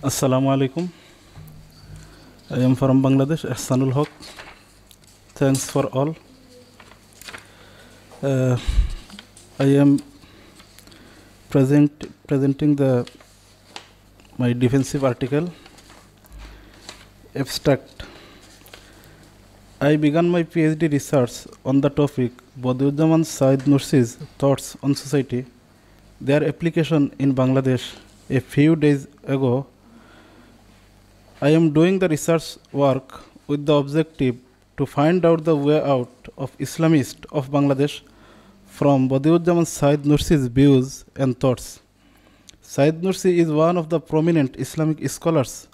Assalamu alaikum. I am from Bangladesh, Ehsanul Haq. Thanks for all. I am presenting my defensive article, abstract. I began my PhD research on the topic Badiuzzamon Said Nursi's thoughts on society, their application in Bangladesh a few days ago. I am doing the research work with the objective to find out the way out of Islamists of Bangladesh from Badiuzzamon Said Nursi's views and thoughts. Said Nursi is one of the prominent Islamic scholars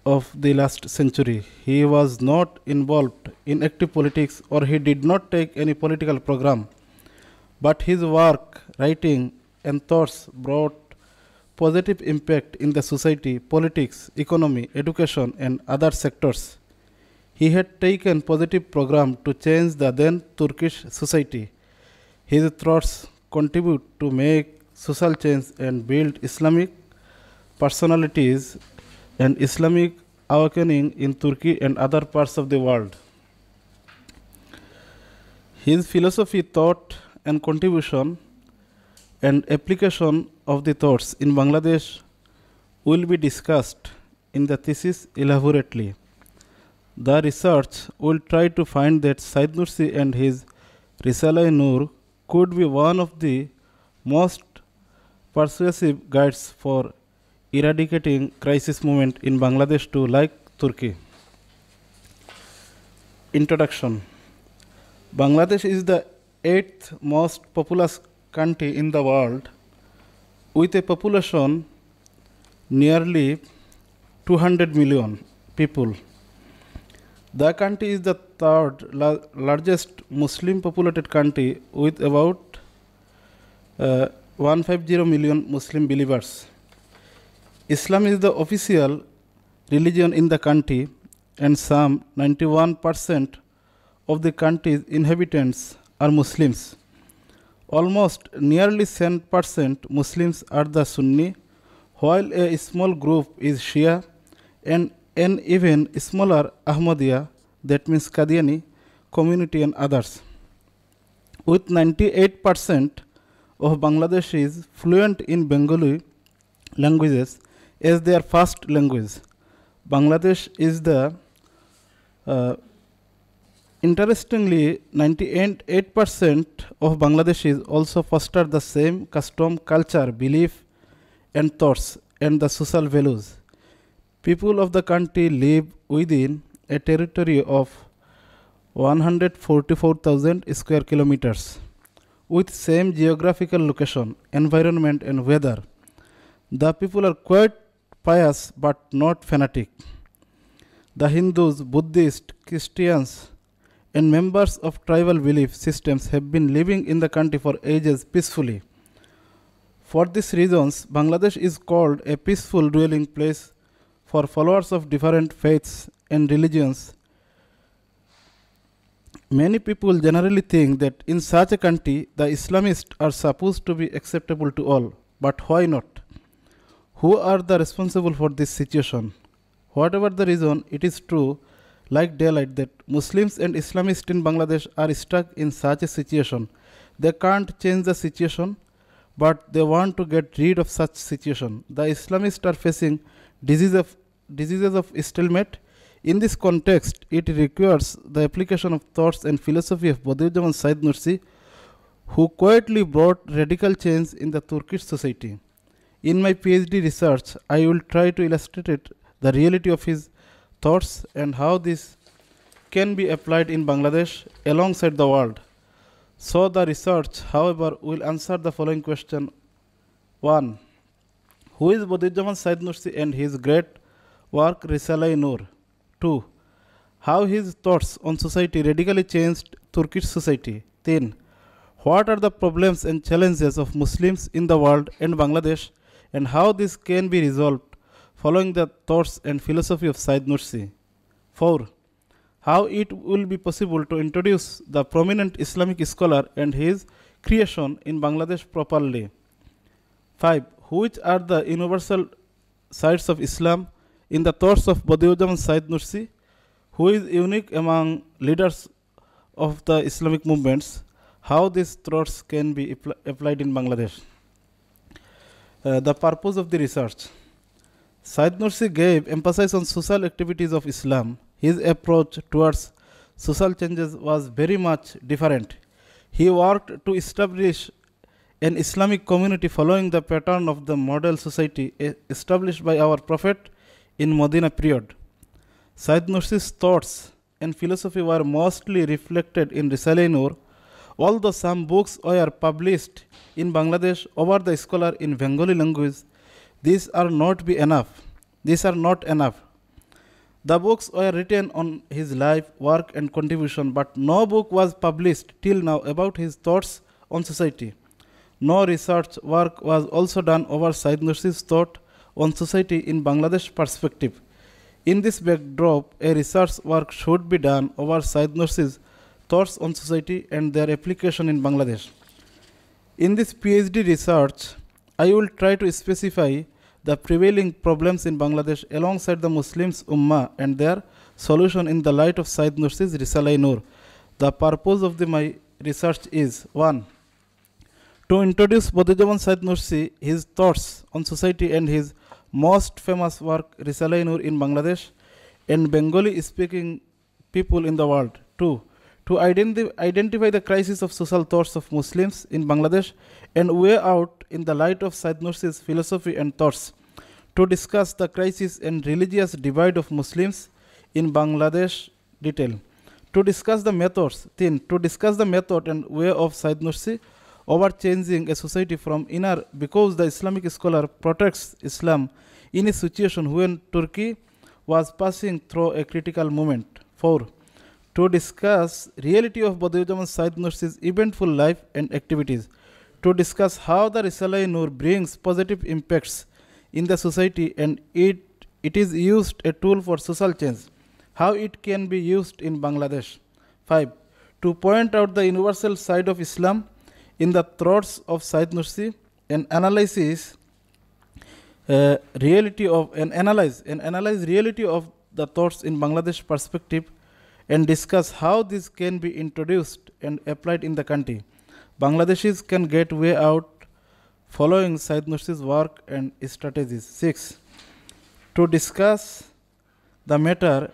of the last century. He was not involved in active politics or he did not take any political program, but his work, writing, and thoughts brought positive impact in the society, politics, economy, education, and other sectors. He had taken positive program to change the then Turkish society. His thoughts contribute to make social change and build Islamic personalities and Islamic awakening in Turkey and other parts of the world. His philosophy, thought, and contribution and application of the thoughts in Bangladesh will be discussed in the thesis elaborately. The research will try to find that Said Nursi and his Risale-i-Nur could be one of the most persuasive guides for eradicating crisis movement in Bangladesh too, like Turkey. Introduction. Bangladesh is the 8th most populous country in the world with a population nearly 200 million people. The country is the third largest Muslim populated country with about 150 million Muslim believers. Islam is the official religion in the country and some 91% of the country's inhabitants are Muslims. Almost nearly 10% Muslims are the Sunni, while a small group is Shia and an even smaller Ahmadiyya, that means Qadiani, community and others. With 98% of Bangladeshis fluent in Bengali languages as their first language. Bangladesh is the interestingly, 98% of Bangladeshis also foster the same custom, culture, belief, and thoughts, and the social values. People of the country live within a territory of 144,000 square kilometers, with same geographical location, environment, and weather. The people are quite pious but not fanatic. The Hindus, Buddhists, Christians, and members of tribal belief systems have been living in the country for ages peacefully. For these reasons, Bangladesh is called a peaceful dwelling place for followers of different faiths and religions. Many people generally think that in such a country, the Islamists are supposed to be acceptable to all. But why not? Who are the responsible for this situation? Whatever the reason, it is true, like daylight, that Muslims and Islamists in Bangladesh are stuck in such a situation. They can't change the situation, but they want to get rid of such situation. The Islamists are facing diseases of stalemate. In this context, it requires the application of thoughts and philosophy of Badiuzzamon Said Nursi, who quietly brought radical change in the Turkish society. In my PhD research, I will try to illustrate the reality of his thoughts and how this can be applied in Bangladesh alongside the world. So the research, however, will answer the following question. 1. Who is Badiuzzamon Said Nursi and his great work Risale-i-Nur? 2. How his thoughts on society radically changed Turkish society? 3. What are the problems and challenges of Muslims in the world and Bangladesh, and how this can be resolved following the thoughts and philosophy of Said Nursi? 4. how it will be possible to introduce the prominent Islamic scholar and his creation in Bangladesh properly. 5. Which are the universal sides of Islam in the thoughts of Badiuzzzaman Said Nursi, who is unique among leaders of the Islamic movements, how these thoughts can be applied in Bangladesh. The purpose of the research. Said Nursi gave emphasis on social activities of Islam. His approach towards social changes was very much different. He worked to establish an Islamic community following the pattern of the model society established by our Prophet in Medina period. Said Nursi's thoughts and philosophy were mostly reflected in Risale-i-Nur, although some books were published in Bangladesh over the scholar in Bengali language. These are not enough. The books were written on his life, work and contribution, but no book was published till now about his thoughts on society. No research work was also done over Said Nursi's thought on society in Bangladesh perspective. In this backdrop, a research work should be done over Said Nursi's thoughts on society and their application in Bangladesh. In this PhD research, I will try to specify the prevailing problems in Bangladesh alongside the Muslims Ummah and their solution in the light of Said Nursi's Risale-i-Nur. The purpose of my research is 1. To introduce Badiuzzzaman Said Nursi, his thoughts on society and his most famous work Risale-i-Nur in Bangladesh and Bengali-speaking people in the world. 2. To identify the crisis of social thoughts of Muslims in Bangladesh and weigh out in the light of Said Nursi's philosophy and thoughts. To discuss the crisis and religious divide of Muslims in Bangladesh detail. To discuss the methods. 3. To discuss the method and way of Said Nursi over changing a society from inner, because the Islamic scholar protects Islam in a situation when Turkey was passing through a critical moment. 4. To discuss reality of Badiuzzzaman Said Nursi's eventful life and activities. To discuss how the Risale-i-Nur brings positive impacts in the society and it is used a tool for social change. How it can be used in Bangladesh. 5. To point out the universal side of Islam in the thoughts of Said Nursi and analyze reality of the thoughts in Bangladesh perspective and discuss how this can be introduced and applied in the country. Bangladeshis can get way out following Said Nursi's work and strategies. 6. To discuss the matter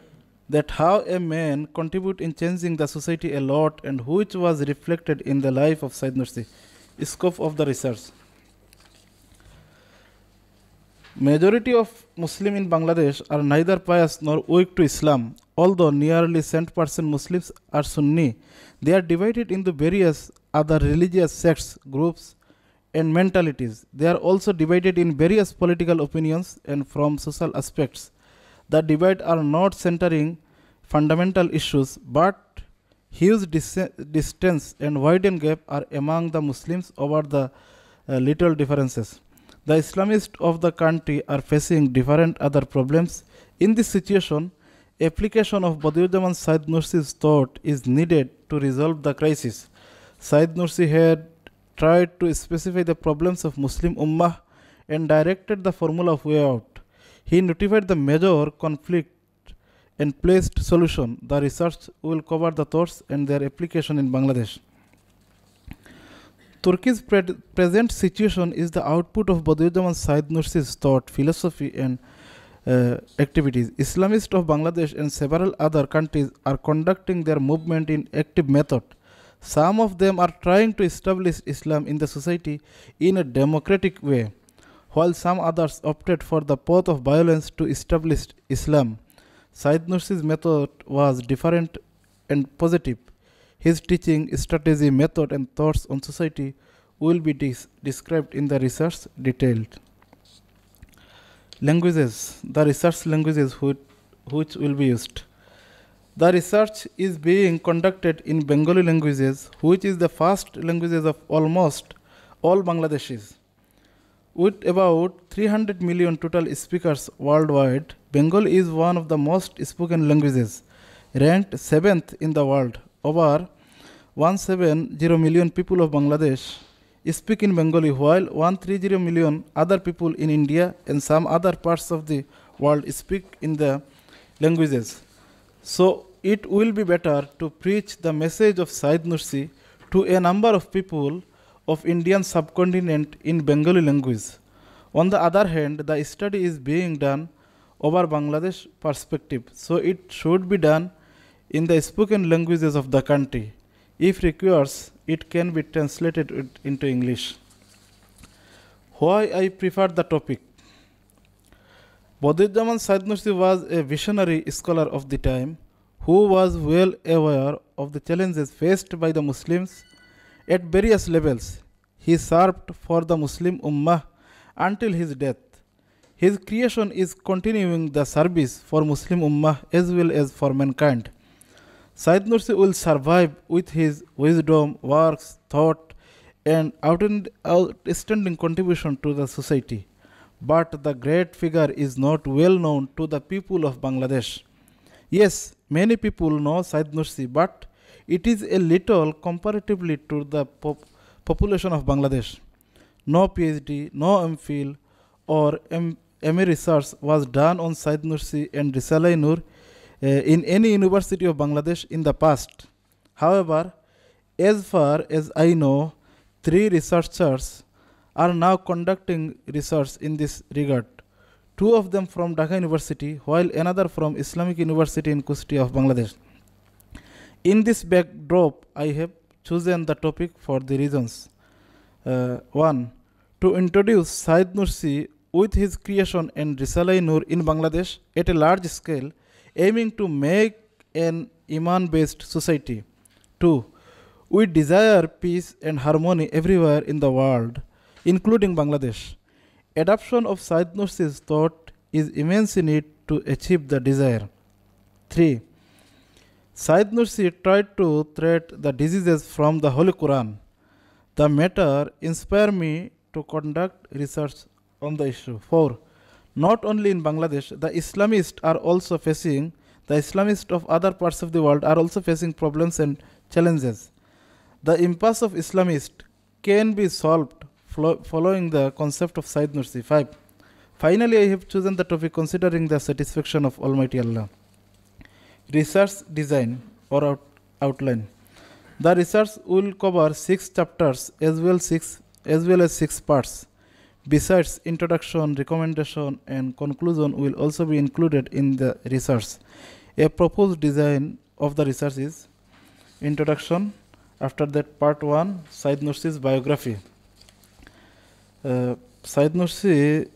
that how a man contribute in changing the society a lot and which was reflected in the life of Said Nursi. Scope of the research. Majority of Muslims in Bangladesh are neither pious nor weak to Islam. Although nearly 70% Muslims are Sunni, they are divided into various other religious sects, groups, and mentalities. They are also divided in various political opinions and from social aspects. The divide are not centering fundamental issues, but huge distance and widened gap are among the Muslims over the little differences. The Islamists of the country are facing different other problems. In this situation, application of Badiuzzzaman Said Nursi's thought is needed to resolve the crisis. Said Nursi had tried to specify the problems of Muslim Ummah and directed the formula of way out. He notified the major conflict and placed solution. The research will cover the thoughts and their application in Bangladesh. Turkey's present situation is the output of Badiuzzzaman Said Nursi's thought, philosophy and activities. Islamists of Bangladesh and several other countries are conducting their movement in active method. Some of them are trying to establish Islam in the society in a democratic way, while some others opted for the path of violence to establish Islam. Said Nursi's method was different and positive. His teaching, strategy, method and thoughts on society will be described in the research detailed. Languages, the research languages which will be used. The research is being conducted in Bengali languages, which is the first languages of almost all Bangladeshis. With about 300 million total speakers worldwide, Bengali is one of the most spoken languages. ranked 7th in the world. Over 170 million people of Bangladesh speak in Bengali, while 130 million other people in India and some other parts of the world speak in the languages. So it will be better to preach the message of Syed Nursi to a number of people of Indian subcontinent in Bengali language. On the other hand, the study is being done over Bangladesh perspective, so it should be done in the spoken languages of the country. If requires, it can be translated into English. Why I prefer the topic? Badiuzzzaman Syed Nursi was a visionary scholar of the time who was well aware of the challenges faced by the Muslims at various levels. He served for the Muslim Ummah until his death. His creation is continuing the service for Muslim Ummah as well as for mankind. Syed Nursi will survive with his wisdom, works, thought, and outstanding contribution to the society. But the great figure is not well known to the people of Bangladesh. Yes, many people know Syed Nursi, but it is a little comparatively to the population of Bangladesh. No PhD, no MPhil or MA research was done on Syed Nursi and Risale-i-Nur in any university of Bangladesh in the past. However, as far as I know, 3 researchers are now conducting research in this regard. 2 of them from Dhaka University, while another from Islamic University in Kushtia of Bangladesh. In this backdrop, I have chosen the topic for the reasons. 1. To introduce Syed Nursi with his creation and Risale-i-Nur in Bangladesh at a large scale, aiming to make an Iman-based society. 2. We desire peace and harmony everywhere in the world, including Bangladesh. Adoption of Syed Nursi's thought is immense need to achieve the desire. 3. Syed Nursi tried to treat the diseases from the Holy Quran. The matter inspired me to conduct research on the issue. 4. Not only in Bangladesh, the Islamists of other parts of the world are also facing problems and challenges. The impasse of Islamists can be solved following the concept of Syed Nursi. 5. Finally, I have chosen the topic considering the satisfaction of Almighty Allah. Research design or outline. The research will cover 6 chapters as well as 6 parts. Besides, introduction, recommendation, and conclusion will also be included in the research. A proposed design of the research is introduction. After that, part 1, Syed Nursi's biography. Syed Nursi,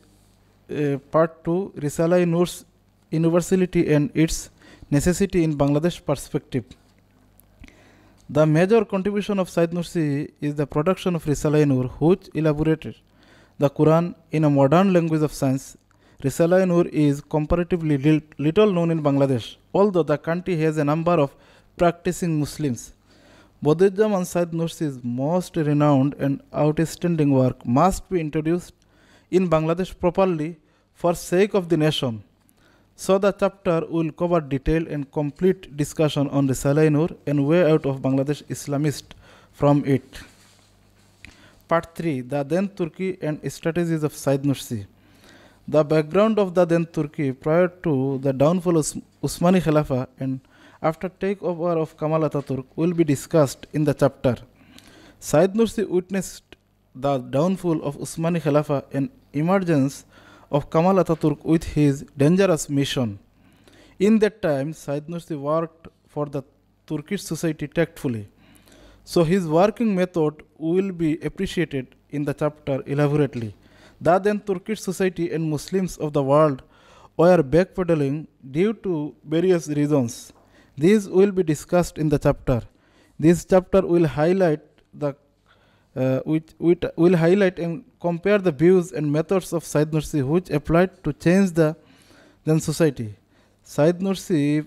part 2, Risale-i-Nur's universality and its necessity in Bangladesh perspective. The major contribution of Syed Nursi is the production of Risale-i-Nur, which elaborated the Quran in a modern language of science. Risale-i-Nur is comparatively little known in Bangladesh, although the country has a number of practicing Muslims. Badiuzzzaman Syed Nursi's most renowned and outstanding work must be introduced in Bangladesh properly for sake of the nation. So the chapter will cover detailed and complete discussion on Risale-i-Nur and way out of Bangladesh Islamist from it. Part 3, the then Turkey and strategies of Syed Nursi. The background of the then Turkey prior to the downfall of Usmani Khilafah and after takeover of Kemal Ataturk will be discussed in the chapter. Syed Nursi witnessed the downfall of Usmani Khilafah and emergence of Kemal Ataturk with his dangerous mission. In that time, Syed Nursi worked for the Turkish society tactfully. So his working method will be appreciated in the chapter elaborately. The then Turkish society and Muslims of the world were backpedaling due to various reasons. These will be discussed in the chapter. This chapter will highlight will highlight and compare the views and methods of Syed Nursi which applied to change the then society. Syed Nursi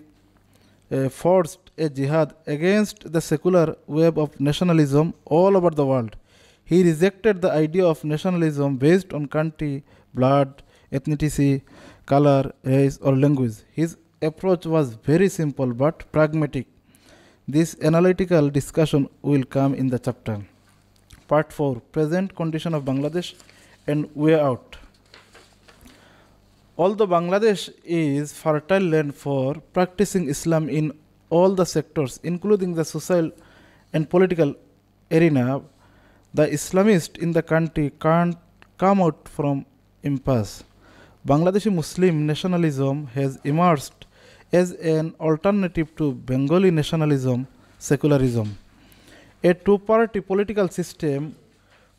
forged a jihad against the secular web of nationalism all over the world. He rejected the idea of nationalism based on country, blood, ethnicity, color, race, or language. His approach was very simple but pragmatic. This analytical discussion will come in the chapter. Part 4, Present Condition of Bangladesh and Way Out. Although Bangladesh is fertile land for practicing Islam in all the sectors, including the social and political arena, the Islamists in the country can't come out from impasse. Bangladeshi Muslim nationalism has emerged as an alternative to Bengali nationalism, secularism. A two-party political system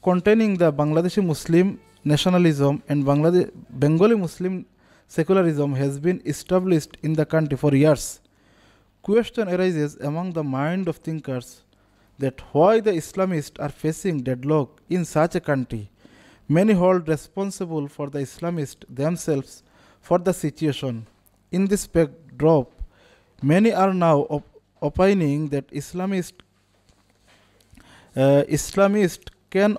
containing the Bangladeshi Muslim nationalism and Bengali Muslim secularism has been established in the country for years. Question arises among the mind of thinkers that why the Islamists are facing deadlock in such a country. Many hold responsible for the Islamists themselves for the situation. In this backdrop, many are now opining that Islamists can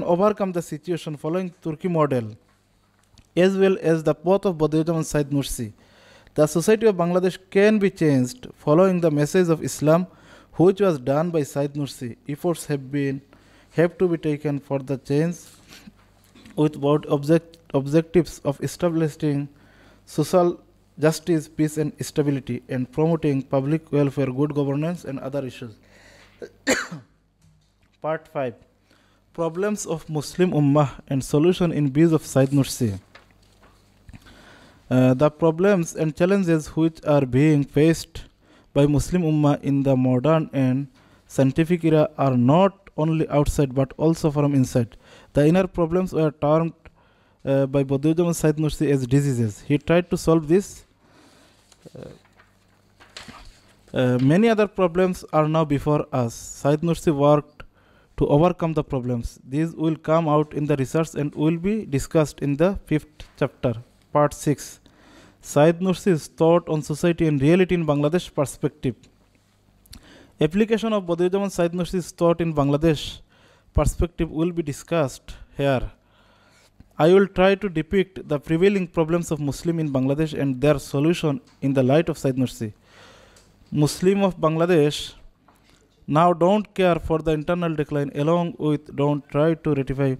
overcome the situation following Turkey model, as well as the path of Badiuzzzaman Said Nursi. The society of Bangladesh can be changed following the message of Islam, which was done by Said Nursi. Efforts have to be taken for the change with broad objectives of establishing social justice, peace and stability, and promoting public welfare, good governance and other issues. Part 5, Problems of Muslim Ummah and Solution in views of Said Nursi. The problems and challenges which are being faced by Muslim Ummah in the modern and scientific era are not only outside but also from inside. The inner problems were termed by Badiuzzzaman Said Nursi as diseases. He tried to solve this. Many other problems are now before us. Said Nursi worked to overcome the problems. These will come out in the research and will be discussed in the 5th chapter, part 6. Said Nursi's thought on society and reality in Bangladesh perspective. Application of Badiuzzzaman Said Nursi's thought in Bangladesh perspective will be discussed here. I will try to depict the prevailing problems of Muslim in Bangladesh and their solution in the light of Said Nursi. Muslim of Bangladesh now don't care for the internal decline, along with don't try to rectify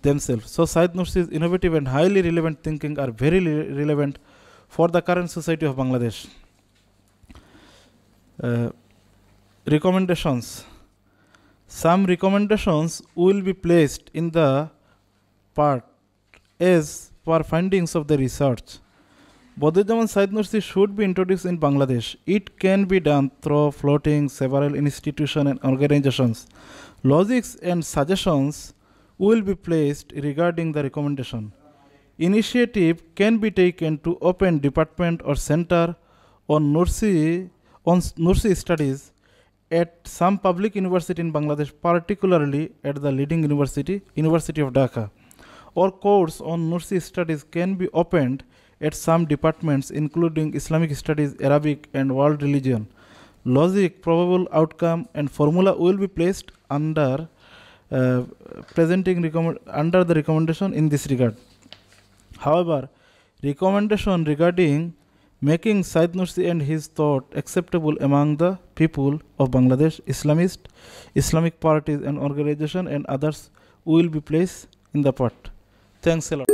themselves. So Said Nursi's innovative and highly relevant thinking are very relevant for the current society of Bangladesh. Recommendations. Some recommendations will be placed in the part as per findings of the research. Badiuzzzaman Said Nursi should be introduced in Bangladesh. It can be done through floating several institutions and organizations. Logics and suggestions will be placed regarding the recommendation. Initiative can be taken to open department or center on Nursi studies at some public university in Bangladesh, particularly at the leading university, University of Dhaka. Or course on Nursi studies can be opened at some departments including Islamic studies, Arabic and world religion. Logic, probable outcome and formula will be placed under the recommendation in this regard. However, recommendation regarding making Said Nursi and his thought acceptable among the people of Bangladesh, Islamic parties and organizations and others will be placed in the part. Thanks a lot.